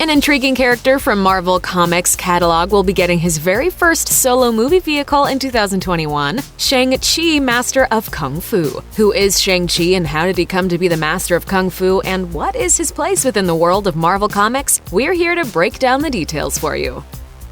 An intriguing character from Marvel Comics catalog will be getting his very first solo movie vehicle in 2021, Shang-Chi, Master of Kung Fu. Who is Shang-Chi and how did he come to be the Master of Kung Fu, and what is his place within the world of Marvel Comics? We're here to break down the details for you.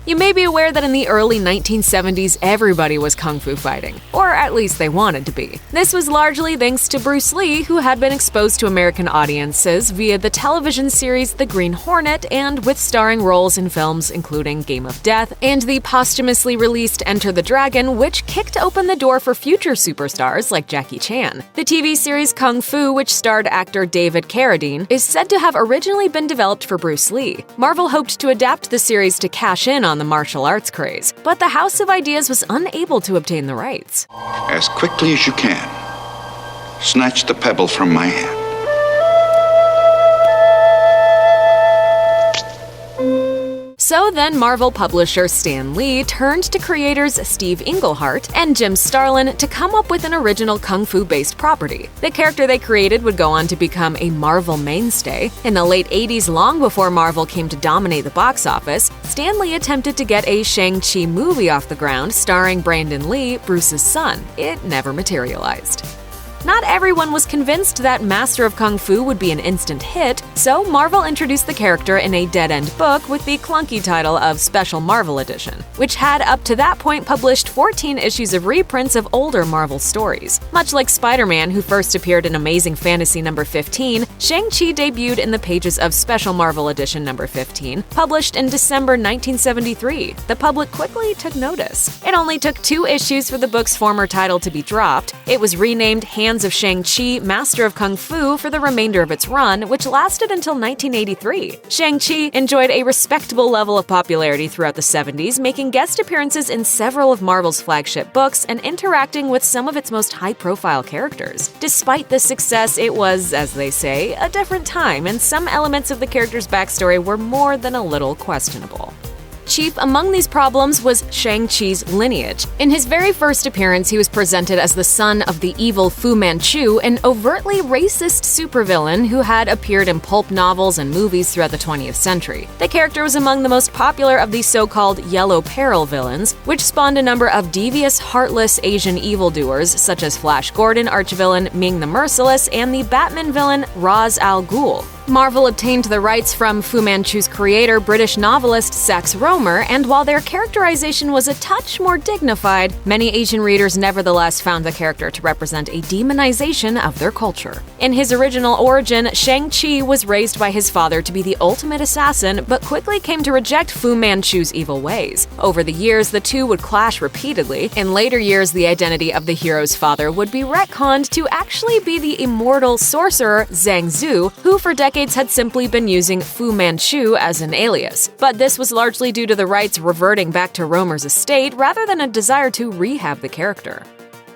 You may be aware that in the early 1970s, everybody was kung fu fighting, or at least they wanted to be. This was largely thanks to Bruce Lee, who had been exposed to American audiences via the television series The Green Hornet and with starring roles in films including Game of Death and the posthumously released Enter the Dragon, which kicked open the door for future superstars like Jackie Chan. The TV series Kung Fu, which starred actor David Carradine, is said to have originally been developed for Bruce Lee. Marvel hoped to adapt the series to cash in on the martial arts craze, but the House of Ideas was unable to obtain the rights. As quickly as you can, snatch the pebble from my hand. So then Marvel publisher Stan Lee turned to creators Steve Englehart and Jim Starlin to come up with an original kung fu-based property. The character they created would go on to become a Marvel mainstay. In the late 80s, long before Marvel came to dominate the box office, Stan Lee attempted to get a Shang-Chi movie off the ground starring Brandon Lee, Bruce's son. It never materialized. Not everyone was convinced that Master of Kung Fu would be an instant hit, so Marvel introduced the character in a dead-end book with the clunky title of Special Marvel Edition, which had up to that point published 14 issues of reprints of older Marvel stories. Much like Spider-Man, who first appeared in Amazing Fantasy number 15, Shang-Chi debuted in the pages of Special Marvel Edition number 15, published in December 1973. The public quickly took notice. It only took 2 issues for the book's former title to be dropped. It was renamed Hands of Shang-Chi, Master of Kung Fu for the remainder of its run, which lasted until 1983. Shang-Chi enjoyed a respectable level of popularity throughout the 70s, making guest appearances in several of Marvel's flagship books and interacting with some of its most high-profile characters. Despite this success, it was, as they say, a different time, and some elements of the character's backstory were more than a little questionable. Chief among these problems was Shang-Chi's lineage. In his very first appearance, he was presented as the son of the evil Fu Manchu, an overtly racist supervillain who had appeared in pulp novels and movies throughout the 20th century. The character was among the most popular of the so-called Yellow Peril villains, which spawned a number of devious, heartless Asian evildoers such as Flash Gordon, archvillain Ming the Merciless, and the Batman villain Ra's al Ghul. Marvel obtained the rights from Fu Manchu's creator, British novelist Sax Rohmer, and while their characterization was a touch more dignified, many Asian readers nevertheless found the character to represent a demonization of their culture. In his original origin, Shang-Chi was raised by his father to be the ultimate assassin, but quickly came to reject Fu Manchu's evil ways. Over the years, the two would clash repeatedly. In later years, the identity of the hero's father would be retconned to actually be the immortal sorcerer Zhang Zu, who for decades had simply been using Fu Manchu as an alias. But this was largely due to the rights reverting back to Rohmer's estate rather than a desire to rehab the character.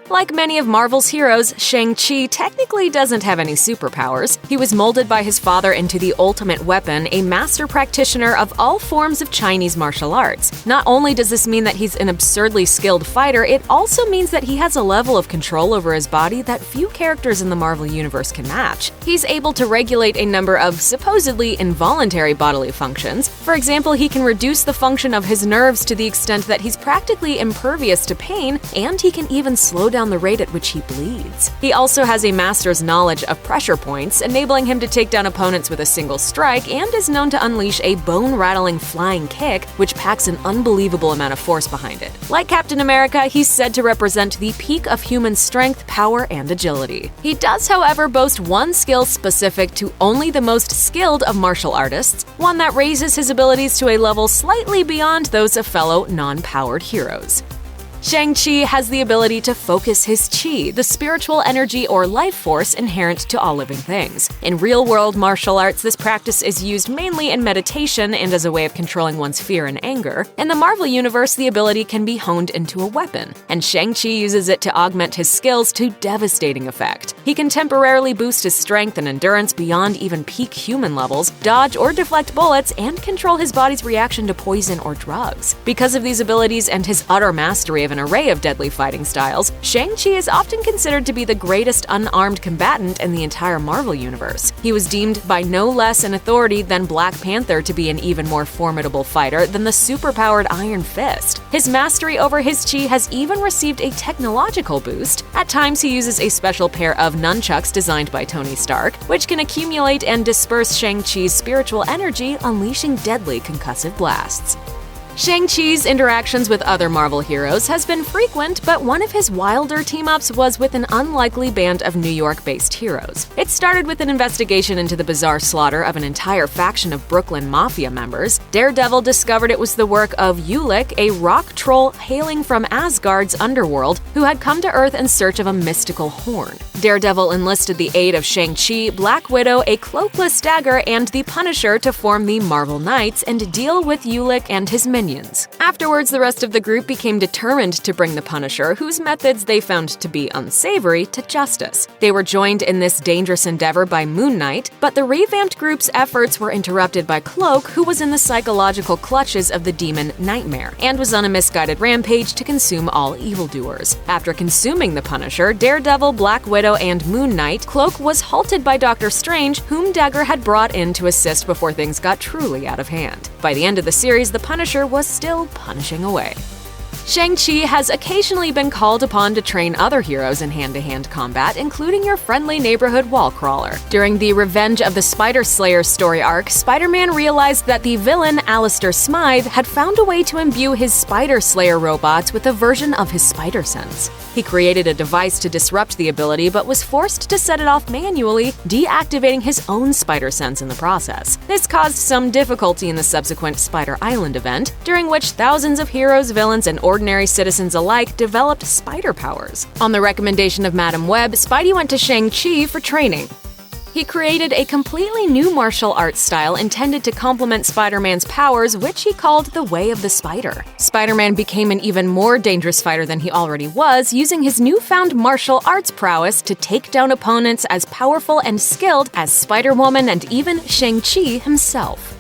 Like many of Marvel's heroes, Shang-Chi technically doesn't have any superpowers. He was molded by his father into the ultimate weapon, a master practitioner of all forms of Chinese martial arts. Not only does this mean that he's an absurdly skilled fighter, it also means that he has a level of control over his body that few characters in the Marvel Universe can match. He's able to regulate a number of supposedly involuntary bodily functions. For example, he can reduce the function of his nerves to the extent that he's practically impervious to pain, and he can even slow down the rate at which he bleeds. He also has a master's knowledge of pressure points, enabling him to take down opponents with a single strike, and is known to unleash a bone-rattling flying kick, which packs an unbelievable amount of force behind it. Like Captain America, he's said to represent the peak of human strength, power, and agility. He does, however, boast one skill specific to only the most skilled of martial artists, one that raises his abilities to a level slightly beyond those of fellow non-powered heroes. Shang-Chi has the ability to focus his chi, the spiritual energy or life force inherent to all living things. In real-world martial arts, this practice is used mainly in meditation and as a way of controlling one's fear and anger. In the Marvel Universe, the ability can be honed into a weapon, and Shang-Chi uses it to augment his skills to devastating effect. He can temporarily boost his strength and endurance beyond even peak human levels, dodge or deflect bullets, and control his body's reaction to poison or drugs. Because of these abilities and his utter mastery of an array of deadly fighting styles, Shang-Chi is often considered to be the greatest unarmed combatant in the entire Marvel Universe. He was deemed by no less an authority than Black Panther to be an even more formidable fighter than the superpowered Iron Fist. His mastery over his chi has even received a technological boost. At times, he uses a special pair of nunchucks designed by Tony Stark, which can accumulate and disperse Shang-Chi's spiritual energy, unleashing deadly concussive blasts. Shang-Chi's interactions with other Marvel heroes has been frequent, but one of his wilder team-ups was with an unlikely band of New York-based heroes. It started with an investigation into the bizarre slaughter of an entire faction of Brooklyn Mafia members. Daredevil discovered it was the work of Ulik, a rock troll hailing from Asgard's underworld, who had come to Earth in search of a mystical horn. Daredevil enlisted the aid of Shang-Chi, Black Widow, a cloakless dagger, and the Punisher to form the Marvel Knights and deal with Ulik and his minions. Afterwards, the rest of the group became determined to bring the Punisher, whose methods they found to be unsavory, to justice. They were joined in this dangerous endeavor by Moon Knight, but the revamped group's efforts were interrupted by Cloak, who was in the psychological clutches of the demon Nightmare, and was on a misguided rampage to consume all evildoers. After consuming the Punisher, Daredevil, Black Widow, and Moon Knight, Cloak was halted by Doctor Strange, whom Dagger had brought in to assist before things got truly out of hand. By the end of the series, the Punisher was still punishing away. Shang-Chi has occasionally been called upon to train other heroes in hand-to-hand combat, including your friendly neighborhood wall crawler. During the Revenge of the Spider Slayer story arc, Spider-Man realized that the villain, Alistair Smythe, had found a way to imbue his Spider Slayer robots with a version of his spider sense. He created a device to disrupt the ability, but was forced to set it off manually, deactivating his own spider sense in the process. This caused some difficulty in the subsequent Spider Island event, during which thousands of heroes, villains, and ordinary citizens alike developed spider powers. On the recommendation of Madame Web, Spidey went to Shang-Chi for training. He created a completely new martial arts style intended to complement Spider-Man's powers, which he called the Way of the Spider. Spider-Man became an even more dangerous fighter than he already was, using his newfound martial arts prowess to take down opponents as powerful and skilled as Spider-Woman and even Shang-Chi himself.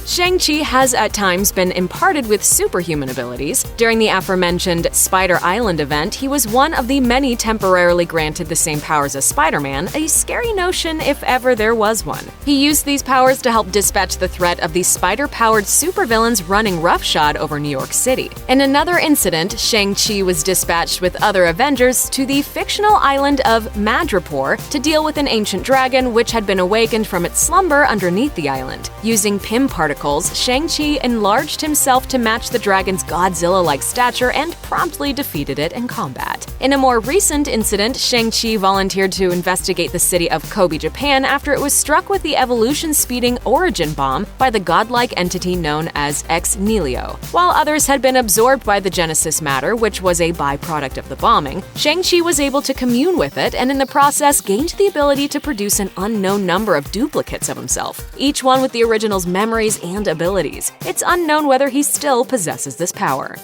Shang-Chi has at times been imparted with superhuman abilities. During the aforementioned Spider Island event, he was one of the many temporarily granted the same powers as Spider-Man, a scary notion if ever there was one. He used these powers to help dispatch the threat of the spider-powered supervillains running roughshod over New York City. In another incident, Shang-Chi was dispatched with other Avengers to the fictional island of Madripoor to deal with an ancient dragon which had been awakened from its slumber underneath the island. Using Pym particles, Shang-Chi enlarged himself to match the dragon's Godzilla-like stature and promptly defeated it in combat. In a more recent incident, Shang-Chi volunteered to investigate the city of Kobe, Japan after it was struck with the evolution-speeding Origin Bomb by the godlike entity known as Ex Nihilo. While others had been absorbed by the Genesis matter, which was a byproduct of the bombing, Shang-Chi was able to commune with it and in the process gained the ability to produce an unknown number of duplicates of himself, each one with the original's memories and abilities. It's unknown whether he still possesses this power.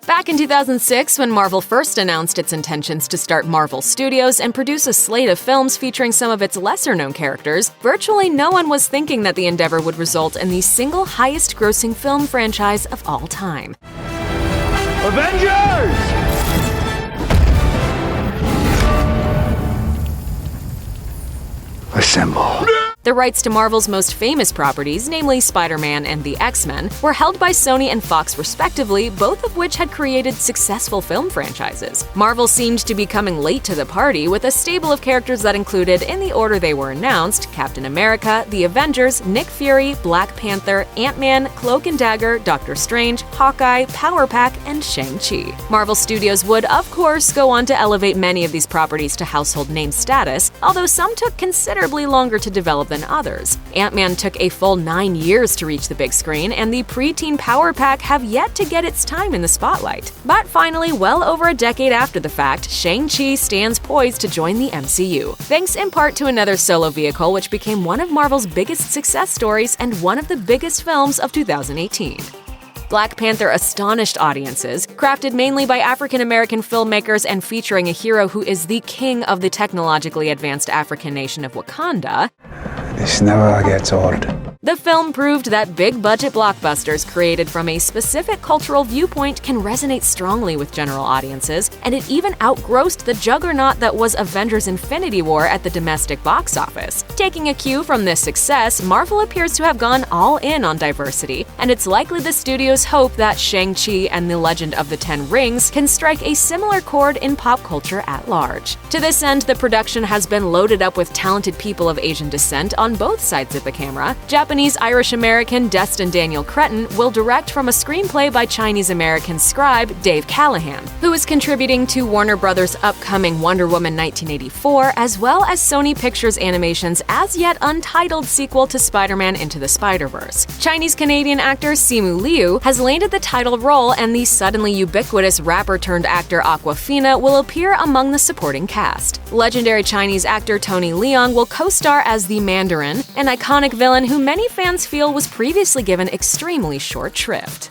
Back in 2006, when Marvel first announced its intentions to start Marvel Studios and produce a slate of films featuring some of its lesser-known characters, virtually no one was thinking that the endeavor would result in the single highest-grossing film franchise of all time. Avengers! Assemble. The rights to Marvel's most famous properties, namely Spider-Man and the X-Men, were held by Sony and Fox respectively, both of which had created successful film franchises. Marvel seemed to be coming late to the party, with a stable of characters that included, in the order they were announced, Captain America, the Avengers, Nick Fury, Black Panther, Ant-Man, Cloak and Dagger, Doctor Strange, Hawkeye, Power Pack, and Shang-Chi. Marvel Studios would, of course, go on to elevate many of these properties to household name status, although some took considerably longer to develop than others. Ant-Man took a full 9 years to reach the big screen, and the preteen Power Pack have yet to get its time in the spotlight. But finally, well over a decade after the fact, Shang-Chi stands poised to join the MCU, thanks in part to another solo vehicle which became one of Marvel's biggest success stories and one of the biggest films of 2018. Black Panther astonished audiences, crafted mainly by African-American filmmakers and featuring a hero who is the king of the technologically advanced African nation of Wakanda. This never gets old. The film proved that big-budget blockbusters created from a specific cultural viewpoint can resonate strongly with general audiences, and it even outgrossed the juggernaut that was Avengers: Infinity War at the domestic box office. Taking a cue from this success, Marvel appears to have gone all in on diversity, and it's likely the studio's hope that Shang-Chi and the Legend of the Ten Rings can strike a similar chord in pop culture at large. To this end, the production has been loaded up with talented people of Asian descent on both sides of the camera. Japanese-Irish-American Destin Daniel Cretton will direct from a screenplay by Chinese-American scribe Dave Callahan, who is contributing to Warner Brothers' upcoming Wonder Woman 1984, as well as Sony Pictures Animation's as-yet untitled sequel to Spider-Man Into the Spider-Verse. Chinese-Canadian actor Simu Liu has landed the title role, and the suddenly ubiquitous rapper-turned-actor Awkwafina will appear among the supporting cast. Legendary Chinese actor Tony Leung will co-star as the Mandarin, an iconic villain who many fans feel was previously given extremely short shrift.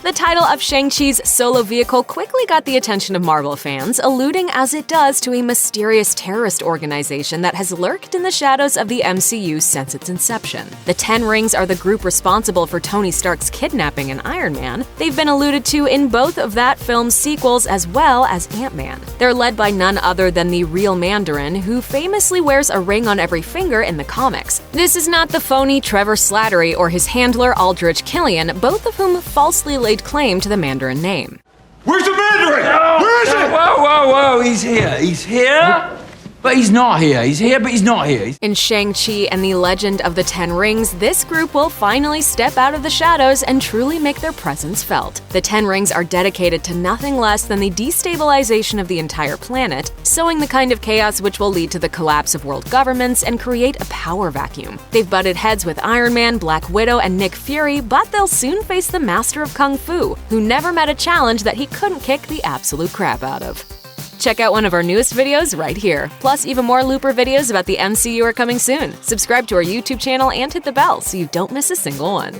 The title of Shang-Chi's solo vehicle quickly got the attention of Marvel fans, alluding as it does to a mysterious terrorist organization that has lurked in the shadows of the MCU since its inception. The Ten Rings are the group responsible for Tony Stark's kidnapping in Iron Man. They've been alluded to in both of that film's sequels as well as Ant-Man. They're led by none other than the real Mandarin, who famously wears a ring on every finger in the comics. This is not the phony Trevor Slattery or his handler Aldrich Killian, both of whom falsely laid claim to the Mandarin name. Where's the Mandarin? Where is it? Whoa, he's here. He's here, but he's not here. He's here, but he's not here. In Shang-Chi and the Legend of the Ten Rings, this group will finally step out of the shadows and truly make their presence felt. The Ten Rings are dedicated to nothing less than the destabilization of the entire planet, sowing the kind of chaos which will lead to the collapse of world governments and create a power vacuum. They've butted heads with Iron Man, Black Widow, and Nick Fury, but they'll soon face the master of Kung Fu, who never met a challenge that he couldn't kick the absolute crap out of. Check out one of our newest videos right here. Plus, even more Looper videos about the MCU are coming soon. Subscribe to our YouTube channel and hit the bell so you don't miss a single one.